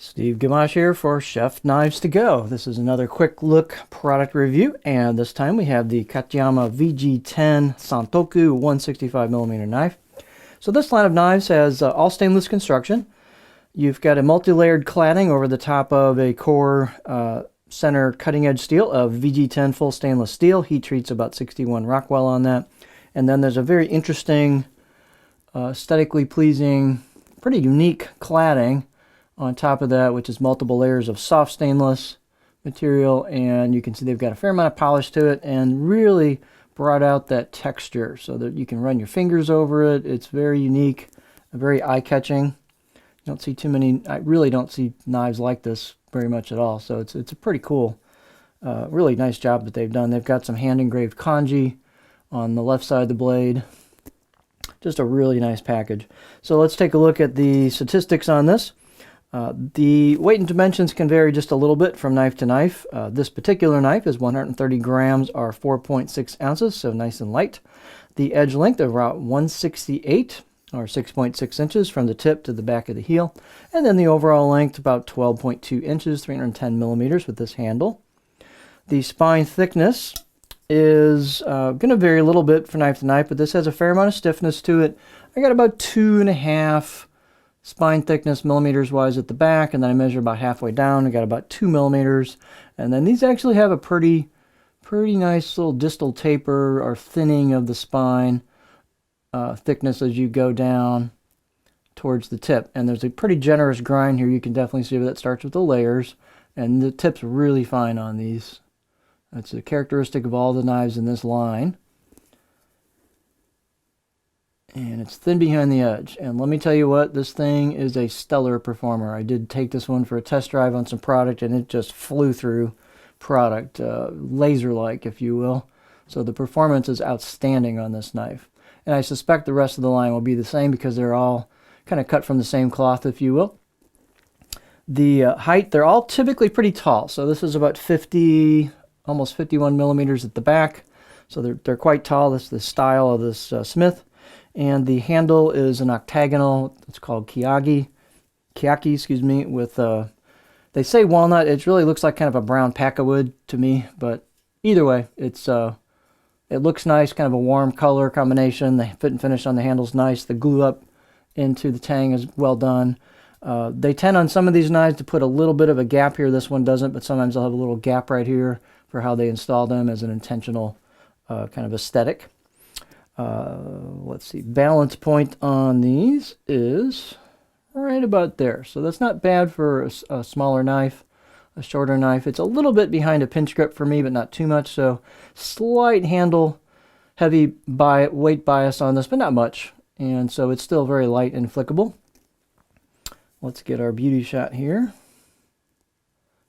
Steve Gamache here for Chef Knives to Go. This is another quick look product review, and this time we have the Katayama VG10 Santoku 165mm knife. So this line of knives has all stainless construction. You've got a multi-layered cladding over the top of a core center cutting edge steel of VG10 full stainless steel. Heat treats about 61 Rockwell on that. And then there's a very interesting, aesthetically pleasing, pretty unique cladding on top of that, which is multiple layers of soft stainless material, and you can see they've got a fair amount of polish to it and really brought out that texture so that you can run your fingers over it. It's very unique, very eye-catching. You don't see too many, I really don't see knives like this very much at all, so it's a pretty cool, really nice job that they've done. They've got some hand-engraved kanji on the left side of the blade. Just a really nice package. So let's take a look at the statistics on this. The weight and dimensions can vary just a little bit from knife to knife. This particular knife is 130 grams or 4.6 ounces, so nice and light. The edge length of about 168 or 6.6 inches from the tip to the back of the heel. And then the overall length about 12.2 inches, 310 millimeters with this handle. The spine thickness is going to vary a little bit from knife to knife, but this has a fair amount of stiffness to it. I got about 2.5 spine thickness millimeters wise at the back, and then I measure about halfway down. I got about 2 millimeters, and then these actually have a pretty nice little distal taper or thinning of the spine thickness as you go down towards the tip. And there's a pretty generous grind here. You can definitely see that starts with the layers, and the tip's really fine on these. That's a characteristic of all the knives in this line. And it's thin behind the edge. And let me tell you what, this thing is a stellar performer. I did take this one for a test drive on some product, and it just flew through product, laser-like, if you will. So the performance is outstanding on this knife. And I suspect the rest of the line will be the same because they're all kind of cut from the same cloth, if you will. The height, they're all typically pretty tall. So this is about 50, almost 51 millimeters at the back. So they're quite tall. That's the style of this Smith. And the handle is an octagonal. It's called kiyaki, excuse me, with they say walnut. It really looks like kind of a brown paca wood to me, but either way, it looks nice, kind of a warm color combination. The fit and finish on the handle's nice. The glue up into the tang is well done. They tend on some of these knives to put a little bit of a gap here. This one doesn't, but sometimes they'll have a little gap right here for how they install them as an intentional kind of aesthetic. Let's see, balance point on these is right about there. So that's not bad for a smaller knife, a shorter knife. It's a little bit behind a pinch grip for me, but not too much. So slight handle, heavy weight bias on this, but not much. And so it's still very light and flickable. Let's get our beauty shot here.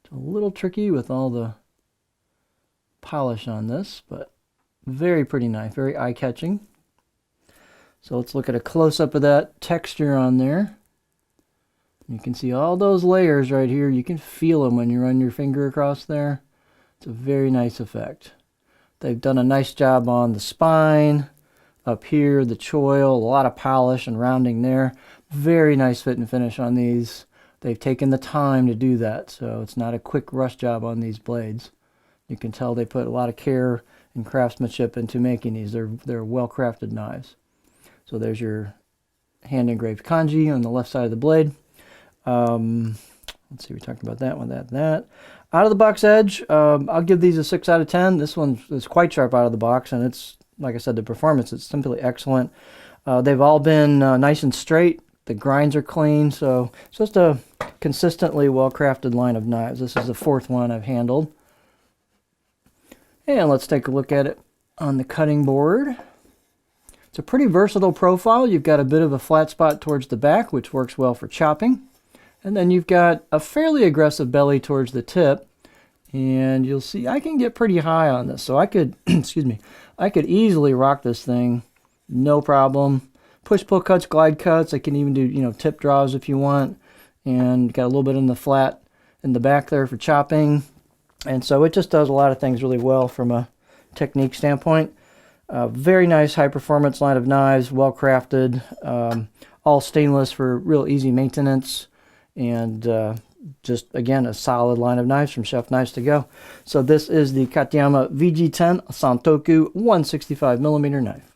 It's a little tricky with all the polish on this, but very pretty knife, very eye-catching. So let's look at a close-up of that texture on there. You can see all those layers right here. You can feel them when you run your finger across there. It's a very nice effect. They've done a nice job on the spine, up here, the choil, a lot of polish and rounding there. Very nice fit and finish on these. They've taken the time to do that, so it's not a quick rush job on these blades. You can tell they put a lot of care and craftsmanship into making these. They're well-crafted knives. So there's your hand-engraved kanji on the left side of the blade. Let's see, we talked about that one, that. Out of the box edge, I'll give these a 6 out of 10. This one is quite sharp out of the box, and it's, like I said, the performance is simply excellent. They've all been nice and straight. The grinds are clean, so it's just a consistently well-crafted line of knives. This is the 4th one I've handled. And let's take a look at it on the cutting board. It's a pretty versatile profile. You've got a bit of a flat spot towards the back, which works well for chopping. And then you've got a fairly aggressive belly towards the tip. And you'll see I can get pretty high on this. So I could, excuse me, I could easily rock this thing, no problem. Push-pull cuts, glide cuts. I can even do, tip draws if you want. And got a little bit in the flat in the back there for chopping. And so it just does a lot of things really well from a technique standpoint. Very nice high-performance line of knives, well-crafted, all stainless for real easy maintenance, and just, again, a solid line of knives from Chef Knives to Go. So this is the Katayama VG10 Santoku 165mm knife.